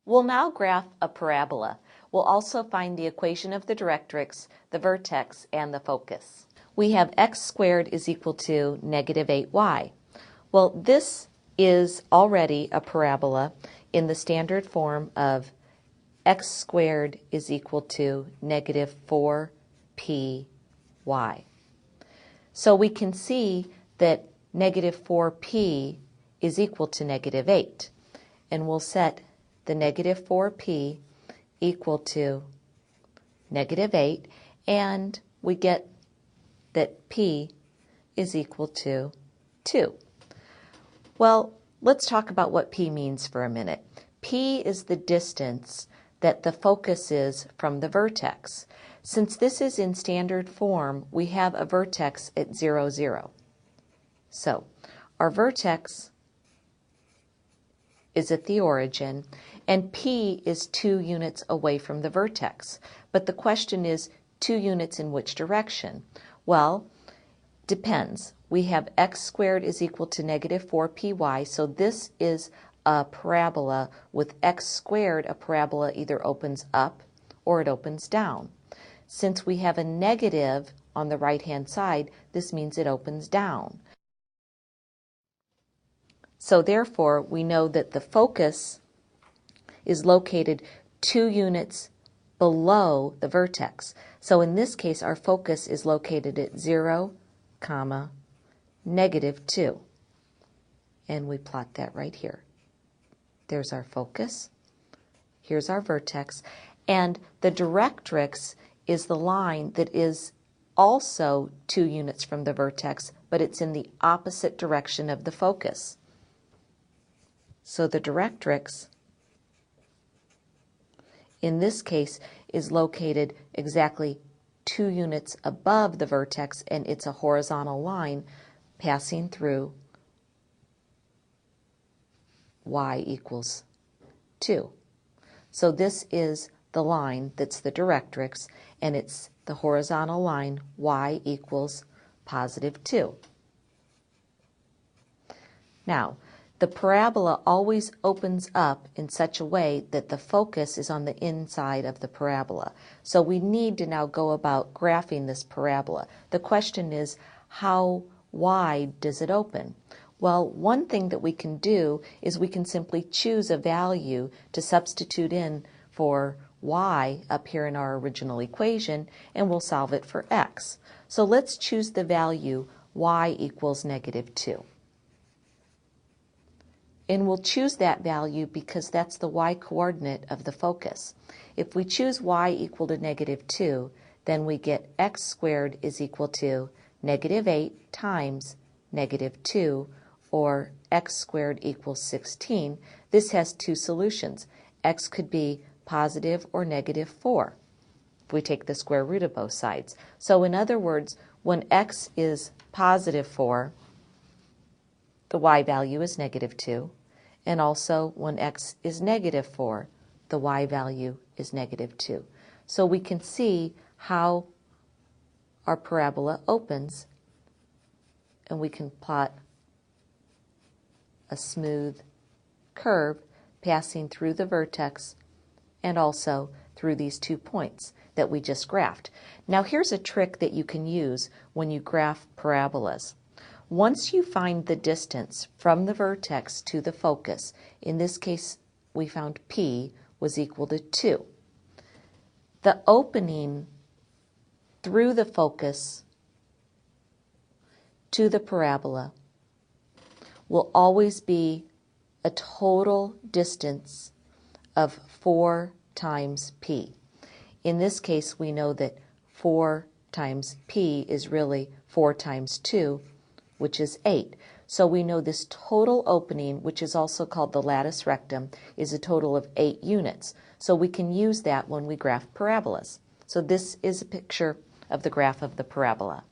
We'll now graph a parabola. We'll also find the equation of the directrix, the vertex, and the focus. We have x squared is equal to negative 8y. Well, this is already a parabola in the standard form of x squared is equal to negative 4py. So we can see that negative 4p is equal to negative 8. And we'll set the negative 4p equal to negative 8, and we get that p is equal to 2. Well, let's talk about what p means for a minute. P is the distance that the focus is from the vertex. Since this is in standard form, we have a vertex at 0, 0. So our vertex is at the origin, and P is 2 units away from the vertex. But the question is, 2 units in which direction? Well, depends. We have x squared is equal to negative 4py, so this is a parabola with x squared. A parabola either opens up or it opens down. Since we have a negative on the right-hand side, this means it opens down. So therefore, we know that the focus is located 2 units below the vertex. So in this case, our focus is located at 0, negative 2. And we plot that right here. There's our focus. Here's our vertex. And the directrix is the line that is also 2 units from the vertex, but it's in the opposite direction of the focus. So the directrix, in this case, is located exactly 2 units above the vertex, and it's a horizontal line passing through y equals 2. So this is the line that's the directrix, and it's the horizontal line y equals positive 2. Now, the parabola always opens up in such a way that the focus is on the inside of the parabola. So we need to now go about graphing this parabola. The question is, how wide does it open? Well, one thing that we can do is we can simply choose a value to substitute in for y up here in our original equation, and we'll solve it for x. So let's choose the value y equals negative 2. And we'll choose that value because that's the y-coordinate of the focus. If we choose y equal to negative 2, then we get x squared is equal to negative 8 times negative 2, or x squared equals 16. This has 2 solutions. X could be positive or negative 4 if we take the square root of both sides. So in other words, when x is positive 4, the y value is negative 2, and also when x is negative 4, the y value is negative 2. So we can see how our parabola opens, and we can plot a smooth curve passing through the vertex and also through these 2 points that we just graphed. Now here's a trick that you can use when you graph parabolas. Once you find the distance from the vertex to the focus, in this case we found P was equal to 2. The opening through the focus to the parabola will always be a total distance of 4 times P. In this case, we know that 4 times P is really 4 times 2, which is 8. So we know this total opening, which is also called the latus rectum, is a total of 8 units. So we can use that when we graph parabolas. So this is a picture of the graph of the parabola.